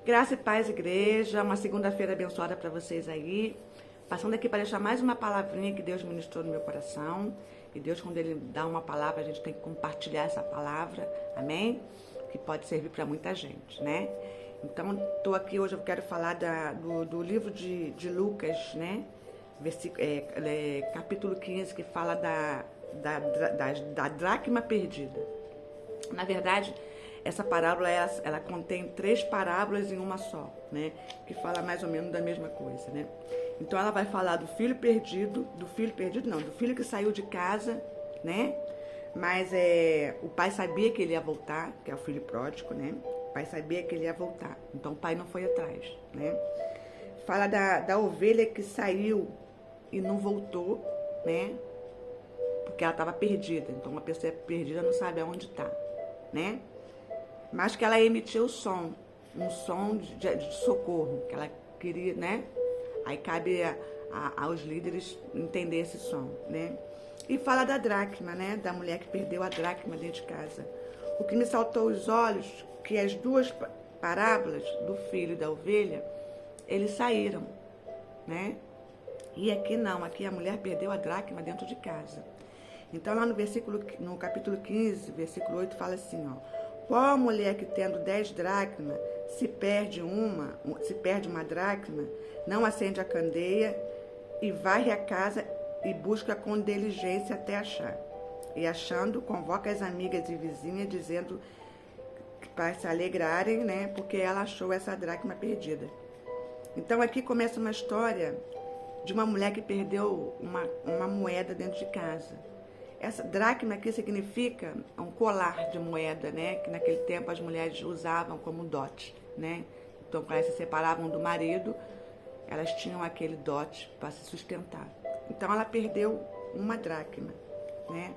Graça e paz, igreja. Uma segunda-feira abençoada para vocês aí. Passando aqui para deixar mais uma palavrinha que Deus ministrou no meu coração. E Deus, quando Ele dá uma palavra, a gente tem que compartilhar essa palavra. Amém? Que pode servir para muita gente, né? Então, estou aqui hoje, eu quero falar do livro de Lucas, né? Capítulo 15, que fala da dracma perdida. Na verdade, essa parábola, ela contém 3 parábolas em uma só, né? Que fala mais ou menos da mesma coisa, né? Então, ela vai falar do filho perdido, do filho que saiu de casa, né? Mas o pai sabia que ele ia voltar, que é o filho pródigo, né? O pai sabia que ele ia voltar, então o pai não foi atrás, né? Fala da ovelha que saiu e não voltou, né? Porque ela estava perdida, então uma pessoa perdida não sabe aonde está, né? Mas que ela emitiu um som de socorro, que ela queria, né? Aí cabe aos líderes entender esse som, né? E fala da dracma, né? Da mulher que perdeu a dracma dentro de casa. O que me saltou aos olhos, que as 2 parábolas do filho e da ovelha, eles saíram, né? E aqui não, aqui a mulher perdeu a dracma dentro de casa. Então lá no capítulo 15, versículo 8, fala assim, ó. Qual a mulher que tendo 10 dracmas, se perde uma dracma, não acende a candeia e varre a casa e busca com diligência até achar. E achando, convoca as amigas e vizinhas, dizendo para se alegrarem, né? Porque ela achou essa dracma perdida. Então aqui começa uma história de uma mulher que perdeu uma moeda dentro de casa. Essa dracma aqui significa um colar de moeda, né? Que naquele tempo as mulheres usavam como dote, né? Então, quando elas se separavam do marido, elas tinham aquele dote para se sustentar. Então, ela perdeu uma dracma, né?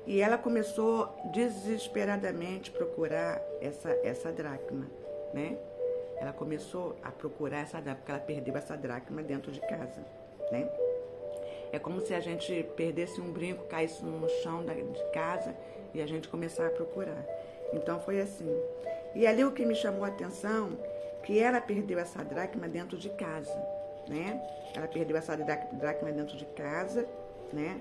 E ela começou desesperadamente a procurar essa dracma, né? Ela começou a procurar essa dracma, porque ela perdeu essa dracma dentro de casa, né? É como se a gente perdesse um brinco, caísse no chão de casa e a gente começar a procurar. Então foi assim. E ali o que me chamou a atenção, que ela perdeu essa dracma dentro de casa, né? Ela perdeu essa dracma dentro de casa, né?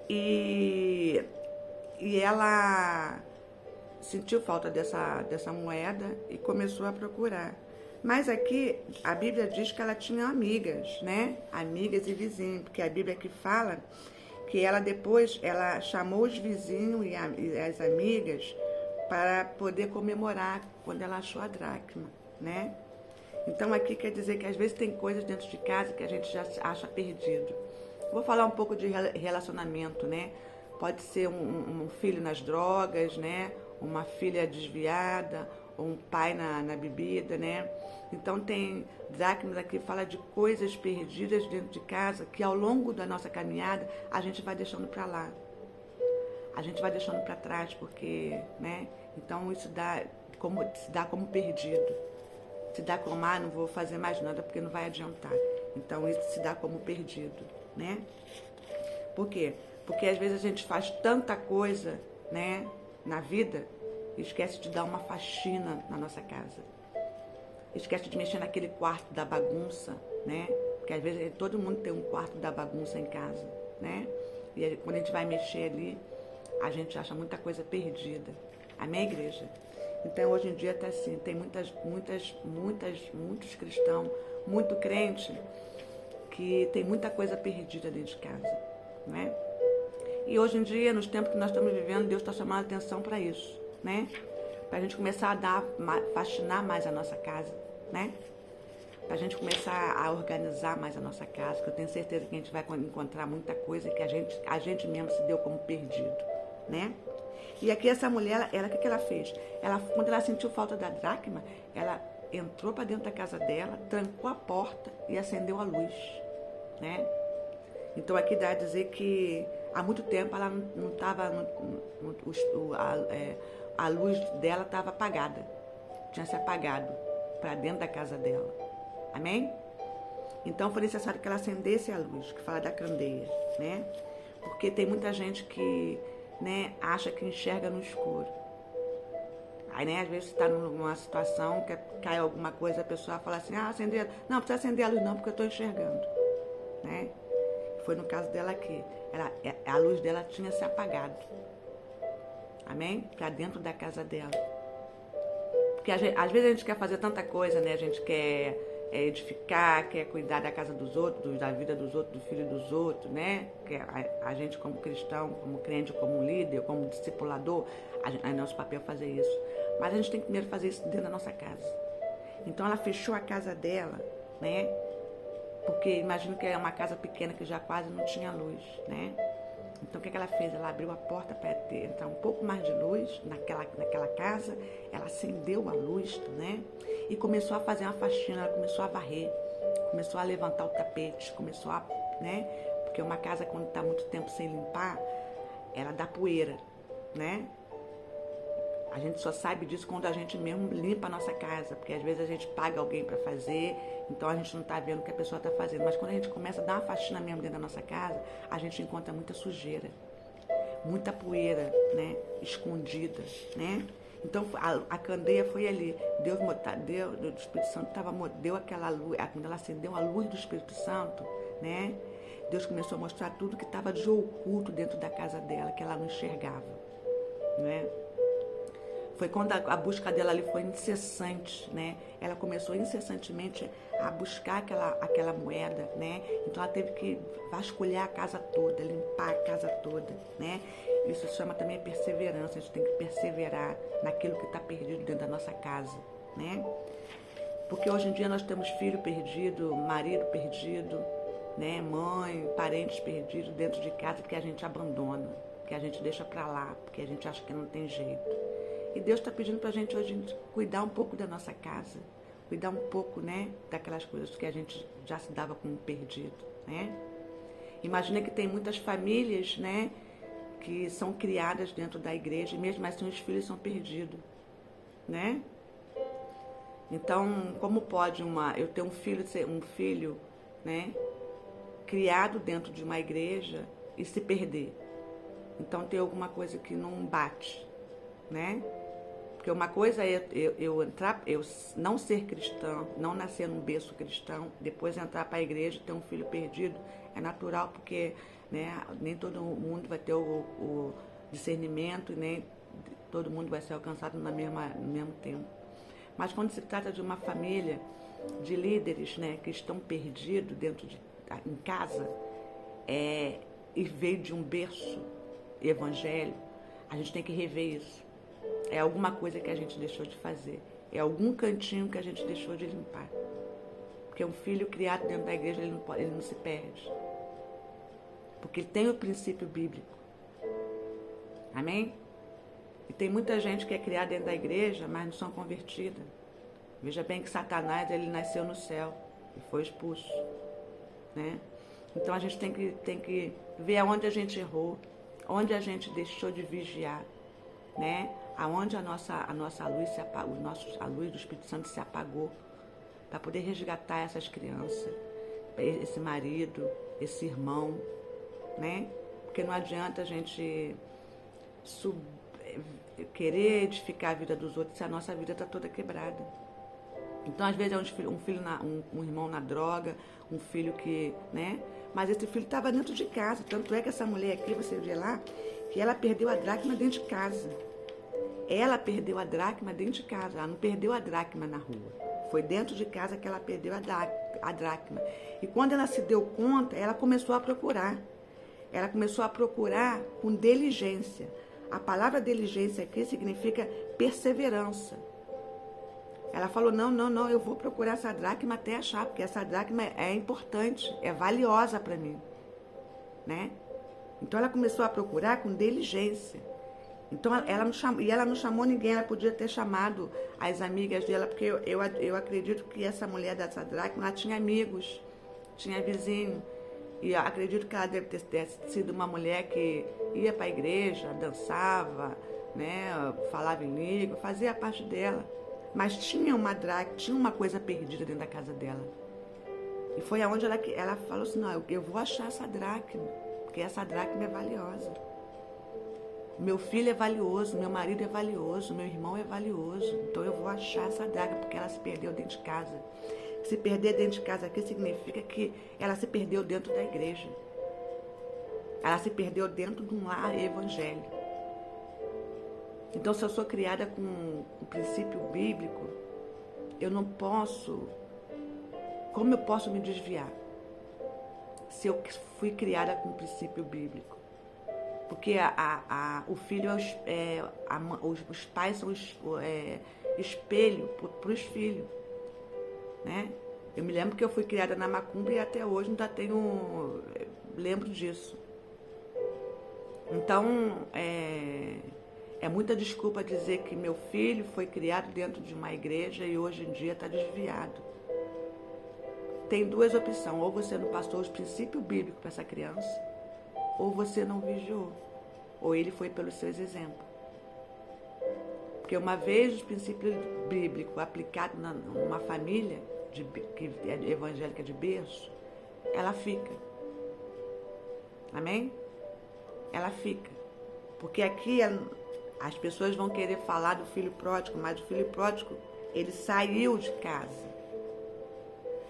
E ela sentiu falta dessa moeda e começou a procurar. Mas aqui a Bíblia diz que ela tinha amigas, né? Amigas e vizinhos, porque a Bíblia aqui fala que ela depois chamou os vizinhos e as amigas para poder comemorar quando ela achou a dracma, né? Então aqui quer dizer que às vezes tem coisas dentro de casa que a gente já acha perdido. Vou falar um pouco de relacionamento, né? Pode ser um filho nas drogas, né? Uma filha desviada, ou um pai na bebida, né? Então tem dracmas aqui, fala de coisas perdidas dentro de casa, que ao longo da nossa caminhada, a gente vai deixando para lá. A gente vai deixando para trás, porque, né? Então isso se dá como perdido. Se dá como, não vou fazer mais nada, porque não vai adiantar. Então isso se dá como perdido, né? Por quê? Porque às vezes a gente faz tanta coisa, né, na vida, e esquece de dar uma faxina na nossa casa. Esquece de mexer naquele quarto da bagunça, né? Porque às vezes todo mundo tem um quarto da bagunça em casa, né? E aí, quando a gente vai mexer ali, a gente acha muita coisa perdida. Amém, igreja? Então hoje em dia tá assim, tem muitos cristãos, muito crente, que tem muita coisa perdida dentro de casa, né? E hoje em dia, nos tempos que nós estamos vivendo, Deus está chamando a atenção para isso, né? Para a gente começar a faxinar mais a nossa casa, né? Para a gente começar a organizar mais a nossa casa, que eu tenho certeza que a gente vai encontrar muita coisa que a gente mesmo se deu como perdido, né? E aqui essa mulher, o que ela fez? Quando ela sentiu falta da dracma, ela entrou para dentro da casa dela, trancou a porta e acendeu a luz, né? Então aqui dá a dizer que há muito tempo ela não estava, a luz dela estava apagada, tinha se apagado para dentro da casa dela. Amém? Então foi necessário que ela acendesse a luz, que fala da candeia, né? Porque tem muita gente que, né, acha que enxerga no escuro. Aí, né, às vezes você está numa situação que cai alguma coisa, a pessoa fala assim, acender. Não, precisa acender a luz não, porque eu estou enxergando. Né? Foi no caso dela aqui. A luz dela tinha se apagado. Amém? Para dentro da casa dela. Porque às vezes a gente quer fazer tanta coisa, né? A gente quer edificar, quer cuidar da casa dos outros, da vida dos outros, do filho dos outros, né? Que a gente como cristão, como crente, como líder, como discipulador, é nosso papel fazer isso. Mas a gente tem que primeiro fazer isso dentro da nossa casa. Então ela fechou a casa dela, né? Porque imagino que é uma casa pequena que já quase não tinha luz, né? Então o que ela fez? Ela abriu a porta para entrar um pouco mais de luz naquela casa, ela acendeu a luz, né? E começou a fazer uma faxina, ela começou a varrer, começou a levantar o tapete, começou a, né? Porque uma casa quando está muito tempo sem limpar, ela dá poeira, né? A gente só sabe disso quando a gente mesmo limpa a nossa casa, porque às vezes a gente paga alguém para fazer, então a gente não está vendo o que a pessoa está fazendo. Mas quando a gente começa a dar uma faxina mesmo dentro da nossa casa, a gente encontra muita sujeira, muita poeira, né, escondida, né? Então a candeia foi ali. O Espírito Santo deu aquela luz, quando ela acendeu a luz do Espírito Santo, né? Deus começou a mostrar tudo que estava de oculto dentro da casa dela, que ela não enxergava, né? Foi quando a busca dela ali foi incessante, né? Ela começou incessantemente a buscar aquela moeda, né? Então ela teve que vasculhar a casa toda, limpar a casa toda, né? Isso se chama também perseverança. A gente tem que perseverar naquilo que está perdido dentro da nossa casa, né? Porque hoje em dia nós temos filho perdido, marido perdido, né? Mãe, parentes perdidos dentro de casa que a gente abandona, que a gente deixa para lá, porque a gente acha que não tem jeito. E Deus está pedindo para a gente hoje cuidar um pouco da nossa casa, cuidar um pouco, né, daquelas coisas que a gente já se dava como perdido, né? Imagina que tem muitas famílias, né, que são criadas dentro da igreja e mesmo assim os filhos são perdidos, né? Então, como pode eu ter um filho, né, criado dentro de uma igreja e se perder? Então tem alguma coisa que não bate, né? Porque uma coisa é eu não ser cristão, não nascer num berço cristão, depois entrar para a igreja e ter um filho perdido, é natural, porque, né, nem todo mundo vai ter o discernimento e nem todo mundo vai ser alcançado no mesmo tempo. Mas quando se trata de uma família de líderes, né, que estão perdidos em casa, e veio de um berço evangélico, a gente tem que rever isso. É alguma coisa que a gente deixou de fazer. É algum cantinho que a gente deixou de limpar. Porque um filho criado dentro da igreja, ele não se perde. Porque ele tem o princípio bíblico. Amém? E tem muita gente que é criada dentro da igreja, mas não são convertidas. Veja bem que Satanás, ele nasceu no céu e foi expulso, né? Então a gente tem que ver aonde a gente errou, onde a gente deixou de vigiar, né? Aonde a nossa luz se apagou, a luz do Espírito Santo se apagou, para poder resgatar essas crianças, esse marido, esse irmão, né? Porque não adianta a gente querer edificar a vida dos outros se a nossa vida está toda quebrada. Então, às vezes, é um irmão na droga, um filho que, né? Mas esse filho estava dentro de casa. Tanto é que essa mulher aqui, você vê lá, que ela perdeu a dracma dentro de casa. Ela perdeu a dracma dentro de casa. Ela não perdeu a dracma na rua. Foi dentro de casa que ela perdeu a dracma. E quando ela se deu conta, ela começou a procurar. Ela começou a procurar com diligência. A palavra diligência aqui significa perseverança. Ela falou, não, eu vou procurar essa dracma até achar, porque essa dracma é importante, é valiosa para mim, né? Então ela começou a procurar com diligência. Então ela não chamou ninguém, ela podia ter chamado as amigas dela, porque eu acredito que essa mulher dessa dracma, ela tinha amigos, tinha vizinho, e eu acredito que ela deve ter sido uma mulher que ia para a igreja, dançava, né, falava em língua, fazia parte dela. Mas tinha uma coisa perdida dentro da casa dela. E foi aonde ela falou assim, não, eu vou achar essa dracma, porque essa dracma é valiosa. Meu filho é valioso, meu marido é valioso, meu irmão é valioso. Então eu vou achar essa draga porque ela se perdeu dentro de casa. Se perder dentro de casa aqui significa que ela se perdeu dentro da igreja. Ela se perdeu dentro de um lar evangélico. Então, se eu sou criada com o princípio bíblico, eu não posso... Como eu posso me desviar? Se eu fui criada com o princípio bíblico. Porque o filho os pais são espelho para os filhos. Né? Eu me lembro que eu fui criada na macumba e até hoje ainda lembro disso. Então, é muita desculpa dizer que meu filho foi criado dentro de uma igreja e hoje em dia está desviado. Tem duas opções: ou você não passou os princípios bíblicos para essa criança, ou você não vigiou, ou ele foi pelos seus exemplos. Porque uma vez os princípios bíblicos aplicados numa família que é evangélica de berço, ela fica. Amém? Ela fica. Porque aqui as pessoas vão querer falar do filho pródigo, mas o filho pródigo, ele saiu de casa.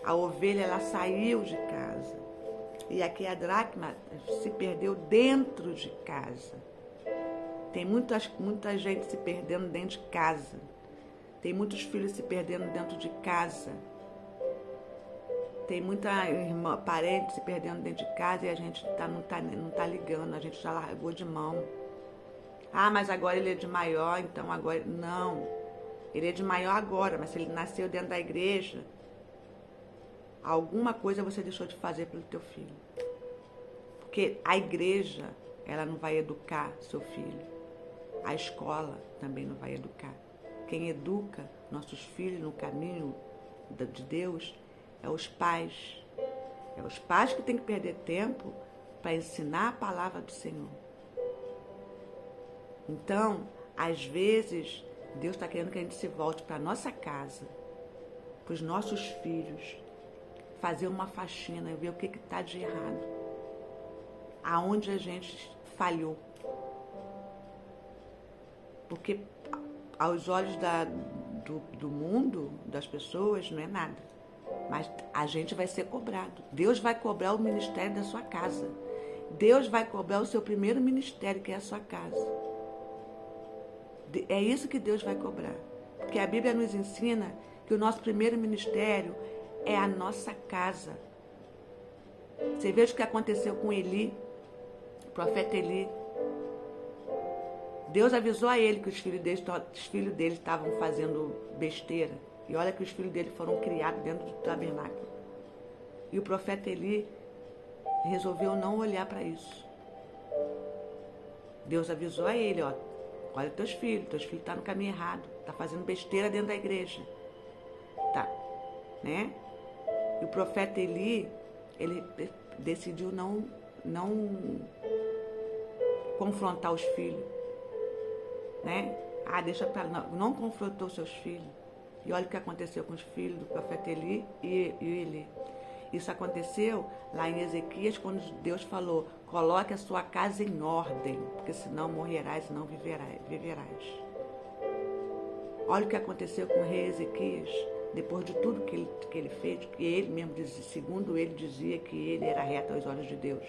A ovelha, ela saiu de casa. E aqui a dracma se perdeu dentro de casa. Tem muita gente se perdendo dentro de casa. Tem muitos filhos se perdendo dentro de casa. Tem muita irmã, parente se perdendo dentro de casa e a gente não tá ligando, a gente já largou de mão. Ah, mas agora ele é de maior, então agora... Não, ele é de maior agora, mas se ele nasceu dentro da igreja, alguma coisa você deixou de fazer pelo teu filho. Porque a igreja, ela não vai educar seu filho. A escola também não vai educar. Quem educa nossos filhos no caminho de Deus é os pais. É os pais que têm que perder tempo para ensinar a palavra do Senhor. Então, às vezes, Deus está querendo que a gente se volte para a nossa casa, para os nossos filhos, fazer uma faxina e ver o que está de errado. Aonde a gente falhou. Porque aos olhos do mundo, das pessoas, não é nada. Mas a gente vai ser cobrado. Deus vai cobrar o ministério da sua casa. Deus vai cobrar o seu primeiro ministério, que é a sua casa. É isso que Deus vai cobrar. Porque a Bíblia nos ensina que o nosso primeiro ministério é a nossa casa. Você veja o que aconteceu com Eli, o profeta Eli. Deus avisou a ele que os filhos dele estavam fazendo besteira. E olha que os filhos dele foram criados dentro do tabernáculo. E o profeta Eli resolveu não olhar para isso. Deus avisou a ele, olha teus filhos estão no caminho errado, tá fazendo besteira dentro da igreja. Tá, né? E o profeta Eli, ele decidiu não confrontar os filhos, né? Deixa pra lá, não confrontou seus filhos. E olha o que aconteceu com os filhos do profeta Eli e Eli. Isso aconteceu lá em Ezequias, quando Deus falou: coloque a sua casa em ordem, porque senão morrerás e não viverás. Olha o que aconteceu com o rei Ezequias, depois de tudo que ele fez, que ele mesmo dizia, segundo ele dizia que ele era reto aos olhos de Deus.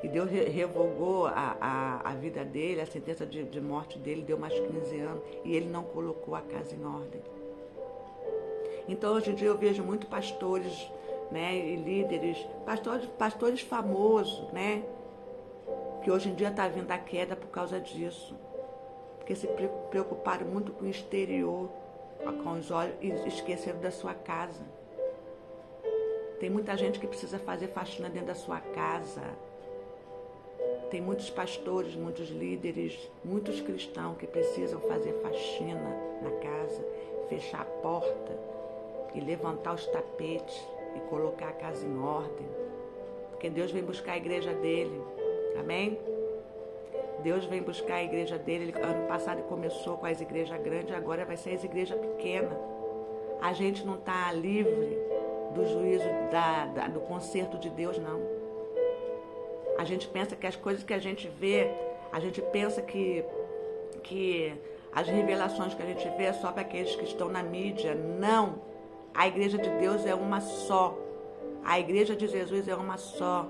E Deus revogou a vida dele, a sentença de morte dele, deu mais 15 anos, e ele não colocou a casa em ordem. Então, hoje em dia, eu vejo muito pastores, né, e líderes, pastores famosos, né, que hoje em dia está vindo a queda por causa disso. Porque se preocuparam muito com o exterior, com os olhos, e esqueceram da sua casa. Tem muita gente que precisa fazer faxina dentro da sua casa. Tem muitos pastores, muitos líderes, muitos cristãos que precisam fazer faxina na casa, fechar a porta e levantar os tapetes e colocar a casa em ordem. Porque Deus vem buscar a igreja dele. Amém? Deus vem buscar a igreja dele. Ano passado começou com as igrejas grandes, agora vai ser as igrejas pequenas. A gente não está livre do juízo, do conserto de Deus, não. A gente pensa que as coisas que a gente vê, A gente pensa que as revelações que a gente vê é só para aqueles que estão na mídia. Não! A igreja de Deus é uma só. A igreja de Jesus é uma só.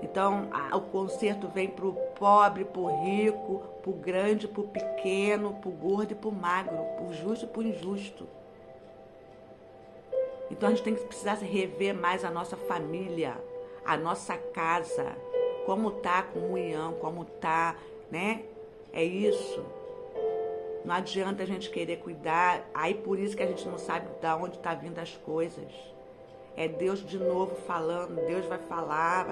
Então, o conserto vem para o pobre, para o rico, para o grande, para o pequeno, para o gordo e para o magro, para o justo e para o injusto. Então, a gente tem que precisar rever mais a nossa família, a nossa casa, como está a comunhão, como está, né? É isso. Não adianta a gente querer cuidar, aí por isso que a gente não sabe de onde está vindo as coisas. É Deus de novo falando, Deus vai falar,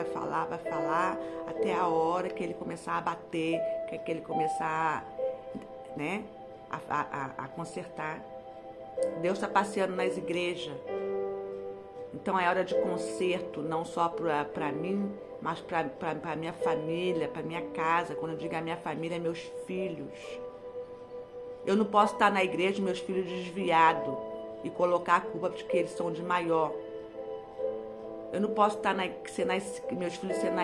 até a hora que Ele começar a bater, que Ele começar, né, a consertar. Deus está passeando nas igrejas. Então é hora de conserto, não só para mim, mas para minha família, para minha casa. Quando eu digo a minha família, é meus filhos. Eu não posso estar na igreja, meus filhos desviados, e colocar a culpa de que eles são de maior. Eu não posso estar meus filhos sendo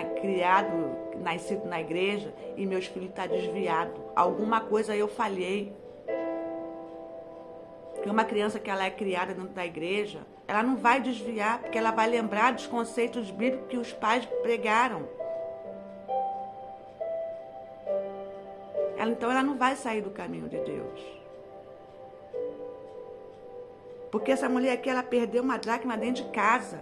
nascidos na igreja e meus filhos estão desviados. Alguma coisa eu falhei. Porque uma criança que ela é criada dentro da igreja, ela não vai desviar, porque ela vai lembrar dos conceitos bíblicos que os pais pregaram. Então ela não vai sair do caminho de Deus. Porque essa mulher aqui, ela perdeu uma dracma dentro de casa.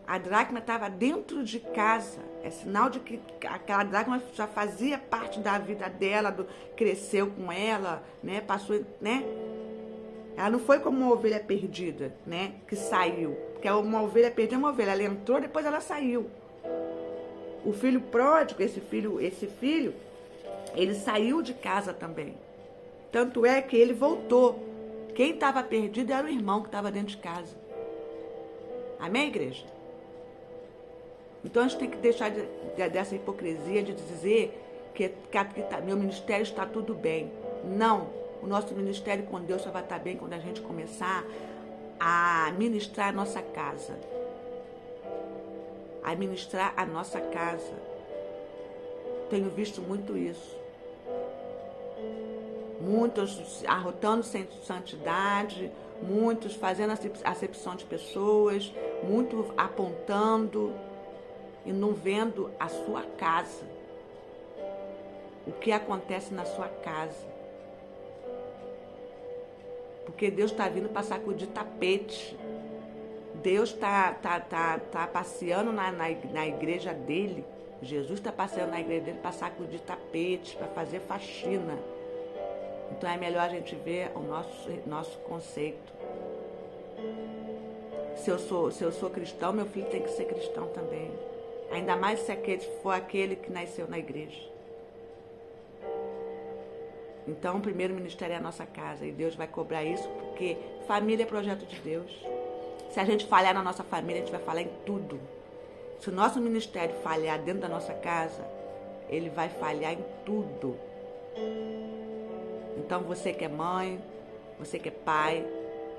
A dracma estava dentro de casa. É sinal de que aquela dracma já fazia parte da vida dela, cresceu com ela, né? Passou, né? Ela não foi como uma ovelha perdida, né? Que saiu. Porque uma ovelha perdida é uma ovelha. Ela entrou, depois ela saiu. O filho pródigo, esse filho, ele saiu de casa também. Tanto é que ele voltou. Quem estava perdido era o irmão que estava dentro de casa. Amém, igreja? Então a gente tem que deixar dessa hipocrisia de dizer que meu ministério está tudo bem. Não, o nosso ministério com Deus só vai estar bem quando a gente começar a ministrar a nossa casa. A ministrar a nossa casa. Tenho visto muito isso. Muitos arrotando sem santidade, muitos fazendo acepção de pessoas, muitos apontando e não vendo a sua casa. O que acontece na sua casa. Porque Deus está vindo para sacudir tapete. Deus está passeando na igreja dele. Jesus está passeando na igreja dele para sacudir tapete, para fazer faxina. Então é melhor a gente ver o nosso conceito. Se eu sou cristão, meu filho tem que ser cristão também. Ainda mais se for aquele que nasceu na igreja. Então o primeiro ministério é a nossa casa. E Deus vai cobrar isso porque família é projeto de Deus. Se a gente falhar na nossa família, a gente vai falhar em tudo. Se o nosso ministério falhar dentro da nossa casa, ele vai falhar em tudo. Então você que é mãe, você que é pai,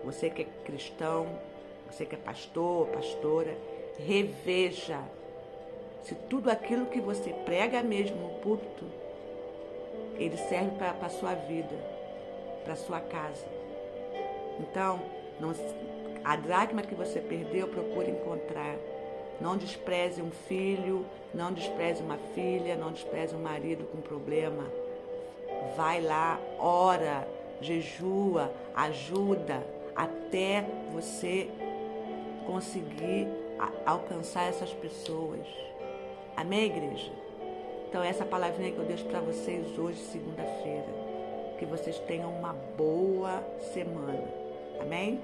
você que é cristão, você que é pastor, pastora, reveja se tudo aquilo que você prega mesmo no púlpito, ele serve para a sua vida, para a sua casa. Então, a dracma que você perdeu, procure encontrar. Não despreze um filho, não despreze uma filha, não despreze um marido com problema. Vai lá, ora, jejua, ajuda, até você conseguir alcançar essas pessoas. Amém, igreja? Então, essa palavrinha que eu deixo para vocês hoje, segunda-feira. Que vocês tenham uma boa semana. Amém?